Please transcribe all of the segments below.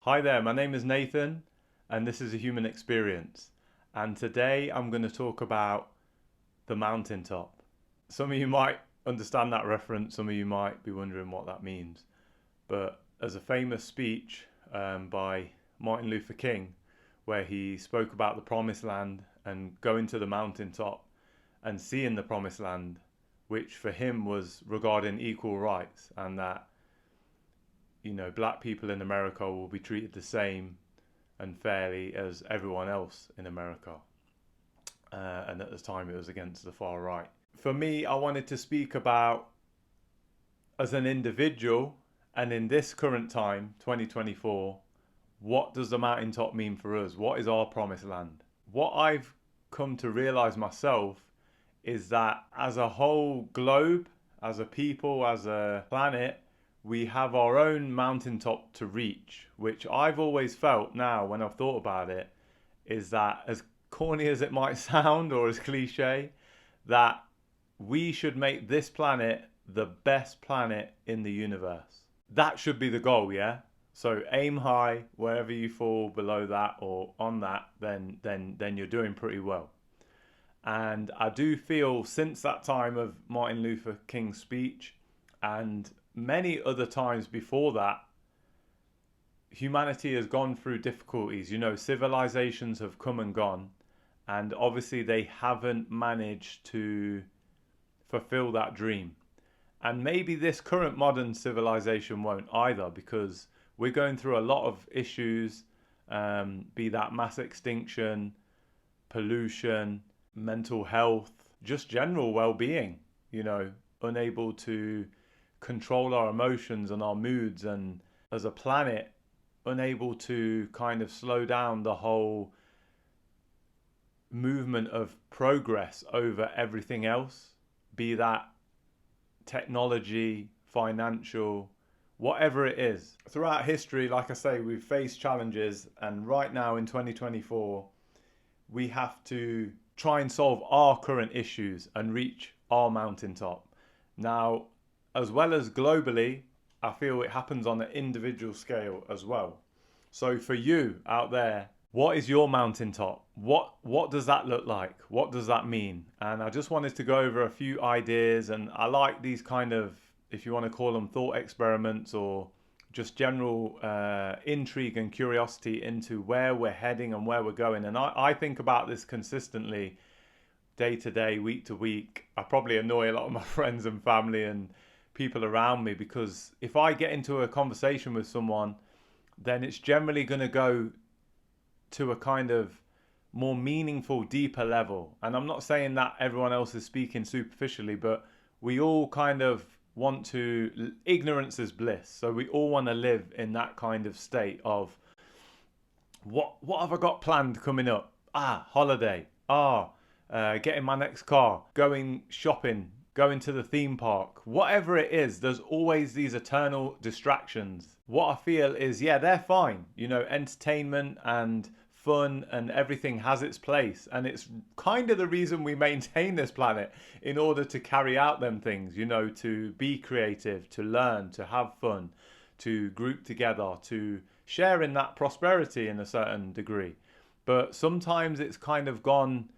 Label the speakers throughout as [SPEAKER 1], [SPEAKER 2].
[SPEAKER 1] Hi there, my name is Nathan, and this is a human experience. And today I'm going to talk about the mountaintop. Some of you might understand that reference, some of you might be wondering what that means. But as a famous speech by Martin Luther King, where he spoke about the promised land and going to the mountaintop and seeing the promised land, which for him was regarding equal rights, and that black people in America will be treated the same and fairly as everyone else in America. And at the time it was against the far right. For me, I wanted to speak about, as an individual, and in this current time, 2024, what does the mountaintop mean for us? What is our promised land? What I've come to realize myself is that as a whole globe, as a people, as a planet, we have our own mountaintop to reach, which I've always felt now when I've thought about it, is that, as corny as it might sound or as cliche, that we should make this planet the best planet in the universe. That should be the goal, yeah? So aim high. Wherever you fall below that or on that, then you're doing pretty well. And I do feel since that time of Martin Luther King's speech, and many other times before that, humanity has gone through difficulties. Civilizations have come and gone, and obviously they haven't managed to fulfill that dream. And maybe this current modern civilization won't either, because we're going through a lot of issues, be that mass extinction, pollution, mental health, just general well-being, unable to control our emotions and our moods, and as a planet unable to kind of slow down the whole movement of progress over everything else, be that technology, financial, whatever it is. Throughout history, like I say, we've faced challenges, and right now in 2024 we have to try and solve our current issues and reach our mountaintop. Now, as well as globally, I feel it happens on an individual scale as well. So for you out there, what is your mountaintop? What does that look like? What does that mean? And I just wanted to go over a few ideas, and I like these kind of, if you want to call them thought experiments, or just general intrigue and curiosity into where we're heading and where we're going. And I think about this consistently, day to day, week to week. I probably annoy a lot of my friends and family and people around me, because if I get into a conversation with someone, then it's generally going to go to a kind of more meaningful, deeper level. And I'm not saying that everyone else is speaking superficially, but we all kind of want to, ignorance is bliss. So we all want to live in that kind of state of, what have I got planned coming up? Holiday. Getting my next car, going shopping, going to the theme park, whatever it is. There's always these eternal distractions. What I feel is, they're fine. Entertainment and fun and everything has its place, and it's kind of the reason we maintain this planet, in order to carry out them things, to be creative, to learn, to have fun, to group together, to share in that prosperity in a certain degree. But sometimes it's kind of gone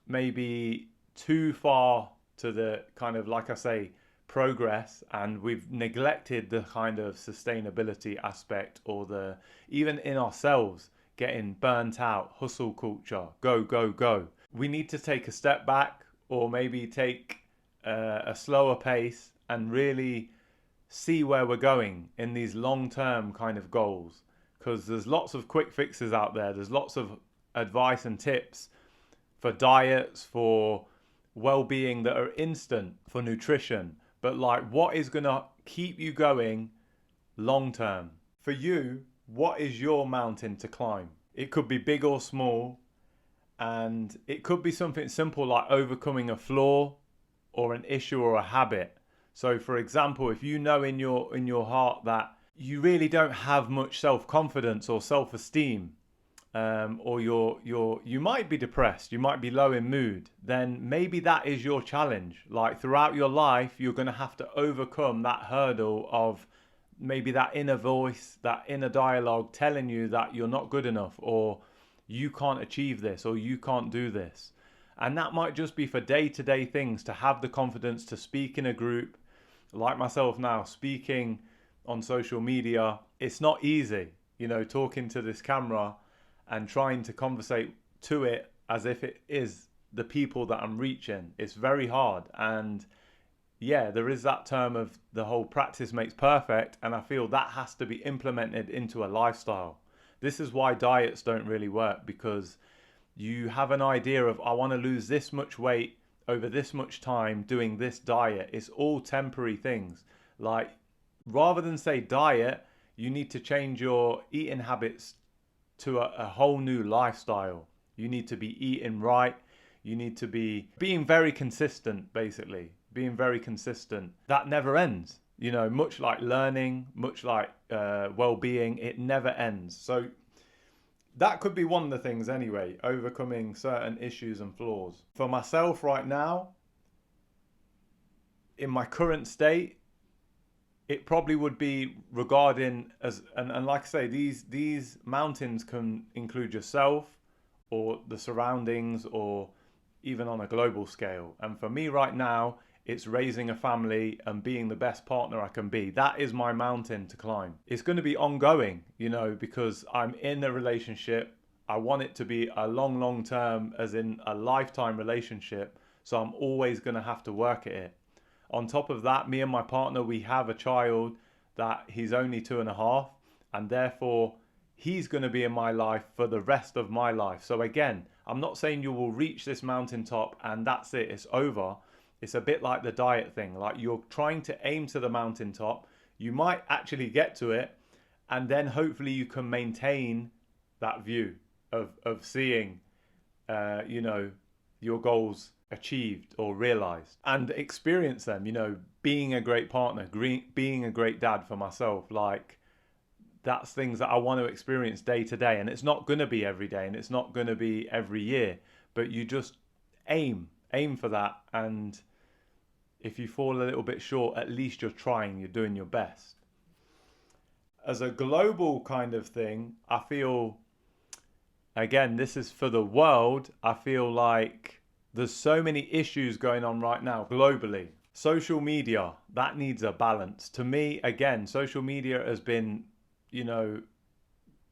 [SPEAKER 1] maybe too far to the kind of, like I say, progress, and we've neglected the kind of sustainability aspect, or the, even in ourselves, getting burnt out, hustle culture, go. We need to take a step back, or maybe take a slower pace, and really see where we're going in these long-term kind of goals. Because there's lots of quick fixes out there. There's lots of advice and tips for diets, for well-being, that are instant, for nutrition. But what is going to keep you going long-term? For you, what is your mountain to climb? It could be big or small, and it could be something simple like overcoming a flaw or an issue or a habit. So for example, if you know in your heart that you really don't have much self-confidence or self-esteem, or you might be depressed, you might be low in mood, then maybe that is your challenge. Throughout your life, you're going to have to overcome that hurdle of maybe that inner voice, that inner dialogue telling you that you're not good enough, or you can't achieve this, or you can't do this. And that might just be for day-to-day things, to have the confidence to speak in a group, like myself now, speaking on social media. It's not easy, talking to this camera and trying to conversate to it as if it is the people that I'm reaching. It's very hard. And yeah, there is that term of the whole practice makes perfect, and I feel that has to be implemented into a lifestyle. This is why diets don't really work, because you have an idea of, I want to lose this much weight over this much time doing this diet. It's all temporary things. Like, rather than say diet, you need to change your eating habits to a whole new lifestyle. You need to be eating right. You need to be being very consistent, basically. Being very consistent. That never ends. Much like learning, much like well-being, it never ends. So that could be one of the things anyway, overcoming certain issues and flaws. For myself right now, in my current state, it probably would be regarding as, and like I say, these mountains can include yourself or the surroundings, or even on a global scale. And for me right now, it's raising a family and being the best partner I can be. That is my mountain to climb. It's going to be ongoing, because I'm in a relationship. I want it to be a long term, as in a lifetime relationship. So I'm always going to have to work at it. On top of that, me and my partner, we have a child that he's only 2.5, and therefore he's going to be in my life for the rest of my life. So again, I'm not saying you will reach this mountaintop and that's it, it's over. It's a bit like the diet thing. Like, you're trying to aim to the mountaintop. You might actually get to it, and then hopefully you can maintain that view of seeing, your goals achieved or realized, and experience them. Being a great partner, being a great dad for myself. Like, that's things that I want to experience day to day. And it's not going to be every day, and it's not going to be every year, but you just aim for that. And if you fall a little bit short, at least you're trying, you're doing your best. As a global kind of thing, I feel, again, this is for the world, I feel like there's so many issues going on right now globally. Social media, that needs a balance. To me, again, social media has been,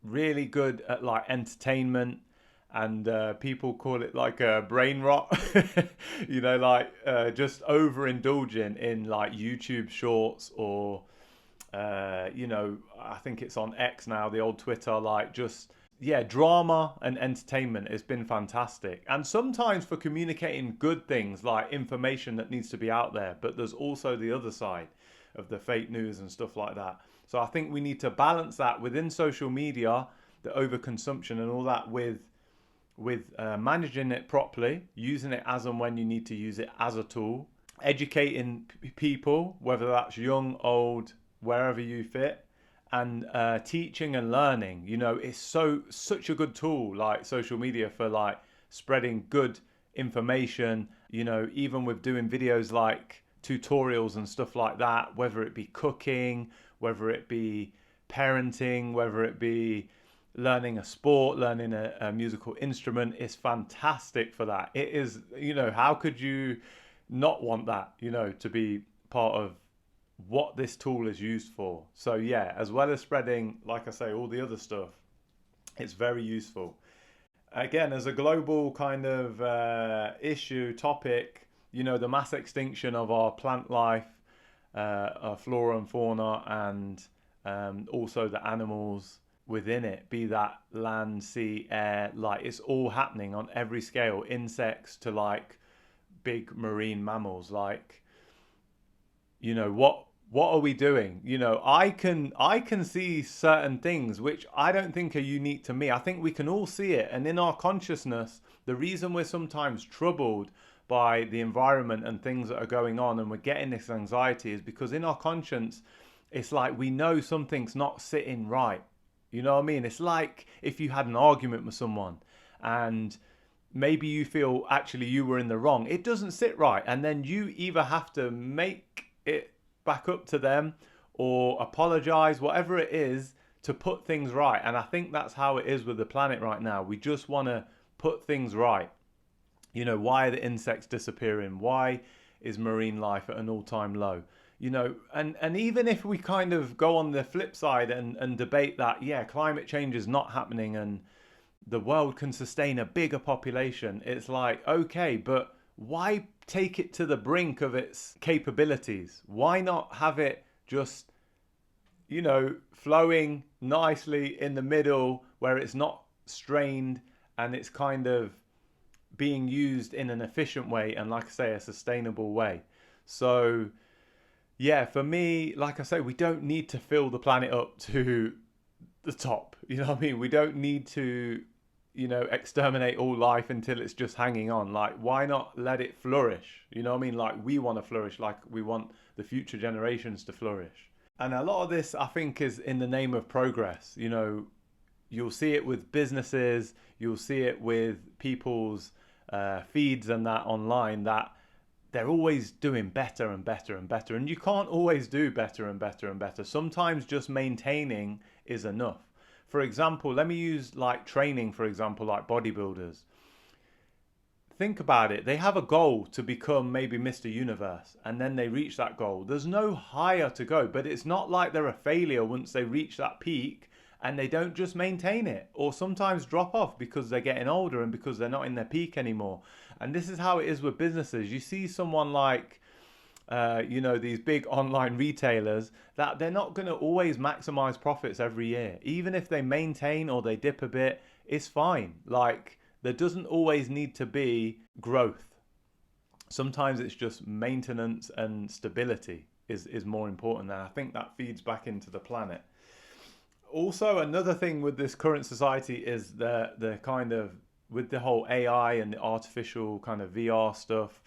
[SPEAKER 1] really good at like entertainment, and people call it like a brain rot, just overindulging in like YouTube shorts, or, I think it's on X now, the old Twitter, drama and entertainment has been fantastic. And sometimes for communicating good things, like information that needs to be out there, but there's also the other side of the fake news and stuff like that. So I think we need to balance that within social media, the overconsumption and all that, with managing it properly, using it as and when you need to use it as a tool, educating people, whether that's young, old, wherever you fit, and teaching and learning. It's such a good tool, like social media, for like spreading good information, even with doing videos like tutorials and stuff like that, whether it be cooking, whether it be parenting, whether it be learning a sport, learning a musical instrument. Is fantastic for that. It is, how could you not want that, to be part of what this tool is used for? So yeah, as well as spreading, like I say, all the other stuff, it's very useful. Again, as a global kind of topic, the mass extinction of our plant life, our flora and fauna, and also the animals within it, be that land, sea, air, like it's all happening on every scale, insects to like big marine mammals. Like, what are we doing? I can see certain things which I don't think are unique to me. I think we can all see it. And in our consciousness, the reason we're sometimes troubled by the environment and things that are going on, and we're getting this anxiety, is because in our conscience, it's like we know something's not sitting right. You know what I mean? It's like if you had an argument with someone and maybe you feel actually you were in the wrong. It doesn't sit right. And then you either have to make it back up to them, or apologize, whatever it is, to put things right. And I think that's how it is with the planet right now. We just want to put things right. You know, why are the insects disappearing? Why is marine life at an all-time low? You know, and even if we kind of go on the flip side and debate that, yeah, climate change is not happening and the world can sustain a bigger population, it's like, okay, but why take it to the brink of its capabilities? Why not have it just, you know, flowing nicely in the middle where it's not strained and it's kind of being used in an efficient way and, like I say, a sustainable way? So yeah, for me, like I say, we don't need to fill the planet up to the top. You know what I mean? We don't need to, you know, exterminate all life until it's just hanging on. Like, why not let it flourish? You know what I mean? Like, we want to flourish, like we want the future generations to flourish. And a lot of this, I think, is in the name of progress. You know, you'll see it with businesses, you'll see it with people's feeds and that online, that they're always doing better and better and better. And you can't always do better and better and better. Sometimes just maintaining is enough. For example, let me use like training, for example, like bodybuilders. Think about it. They have a goal to become maybe Mr. Universe, and then they reach that goal. There's no higher to go, but it's not like they're a failure once they reach that peak and they don't just maintain it, or sometimes drop off because they're getting older and because they're not in their peak anymore. And this is how it is with businesses. You see someone like, you know, these big online retailers, that they're not going to always maximize profits every year. Even if they maintain or they dip a bit, it's fine. Like, there doesn't always need to be growth. Sometimes it's just maintenance and stability is more important. And I think that feeds back into the planet. Also, another thing with this current society is the kind of, with the whole AI and the artificial kind of VR stuff,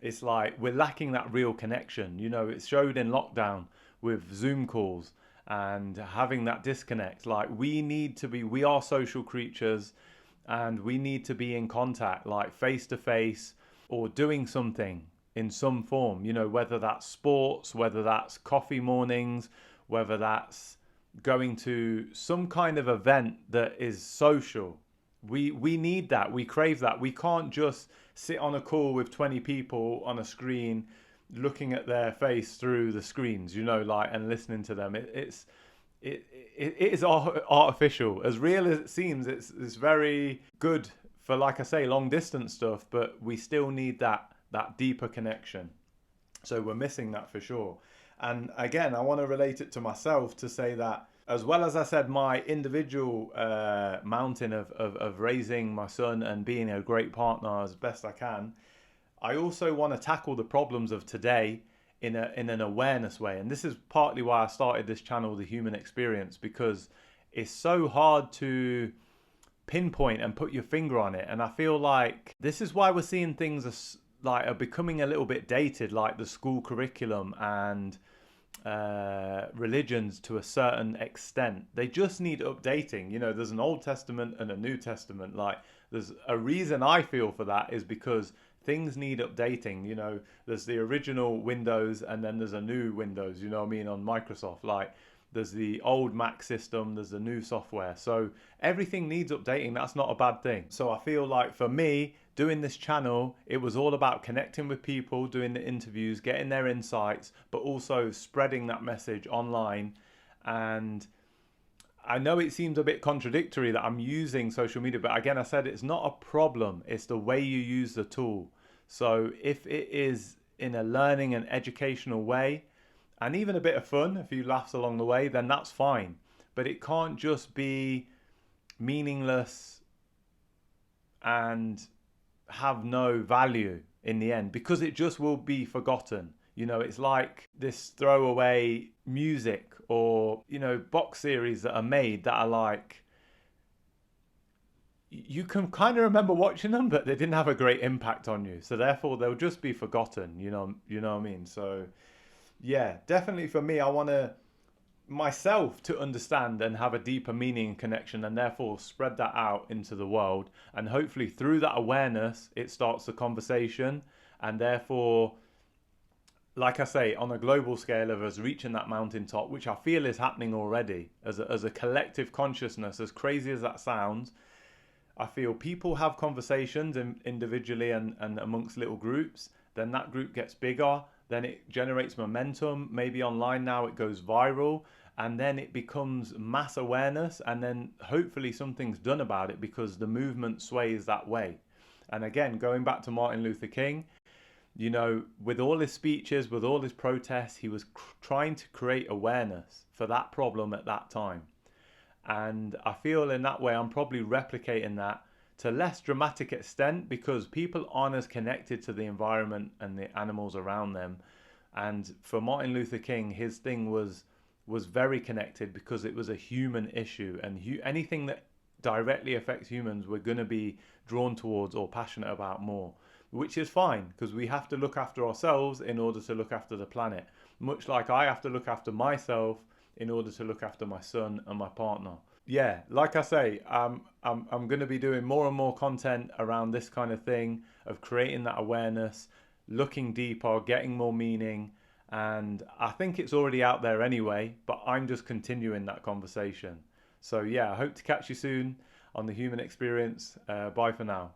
[SPEAKER 1] it's like we're lacking that real connection. You know, it showed in lockdown with Zoom calls and having that disconnect. Like, we are social creatures and we need to be in contact, like face to face, or doing something in some form, you know, whether that's sports, whether that's coffee mornings, whether that's going to some kind of event that is social. We need that. We crave that. We can't just sit on a call with 20 people on a screen looking at their face through the screens, you know, like, and listening to them. It is artificial. As real as it seems, it's very good for, like I say, long distance stuff, but we still need that deeper connection. So we're missing that for sure. And again, I want to relate it to myself to say that, as well as I said, my individual mountain of raising my son and being a great partner as best I can, I also want to tackle the problems of today in an awareness way. And this is partly why I started this channel, The Human Experience, because it's so hard to pinpoint and put your finger on it. And I feel like this is why we're seeing things as, like, are becoming a little bit dated, like the school curriculum and religions to a certain extent. They just need updating. You know, there's an Old Testament and a New Testament. Like, there's a reason I feel for that is because things need updating. You know, there's the original Windows and then there's a new Windows, you know what I mean, on Microsoft. Like, there's the old Mac system, there's the new software. So everything needs updating. That's not a bad thing. So I feel like for me, doing this channel, it was all about connecting with people, doing the interviews, getting their insights, but also spreading that message online. And I know it seems a bit contradictory that I'm using social media, but again, I said it's not a problem. It's the way you use the tool. So if it is in a learning and educational way, and even a bit of fun, a few laughs along the way, then that's fine. But it can't just be meaningless and have no value in the end, because it just will be forgotten. You know, it's like this throwaway music or, you know, box series that are made that are like, you can kind of remember watching them, but they didn't have a great impact on you. So therefore they'll just be forgotten, you know what I mean? So yeah, definitely for me, I want to myself to understand and have a deeper meaning and connection, and therefore spread that out into the world. And hopefully through that awareness, it starts the conversation, and therefore like I say, on a global scale of us reaching that mountaintop, which I feel is happening already as a collective consciousness, as crazy as that sounds, I feel people have conversations individually and amongst little groups. Then that group gets bigger. Then it generates momentum. Maybe online now it goes viral. And then it becomes mass awareness. And then hopefully something's done about it because the movement sways that way. And again, going back to Martin Luther King, you know, with all his speeches, with all his protests, he was trying to create awareness for that problem at that time. And I feel in that way, I'm probably replicating that to less dramatic extent because people aren't as connected to the environment and the animals around them. And for Martin Luther King, his thing was very connected because it was a human issue, and anything that directly affects humans, we're going to be drawn towards or passionate about more, which is fine because we have to look after ourselves in order to look after the planet. Much like I have to look after myself in order to look after my son and my partner. Yeah, like I say, I'm going to be doing more and more content around this kind of thing of creating that awareness, looking deeper, getting more meaning. And I think it's already out there anyway, but I'm just continuing that conversation. So yeah, I hope to catch you soon on the human experience. Bye for now.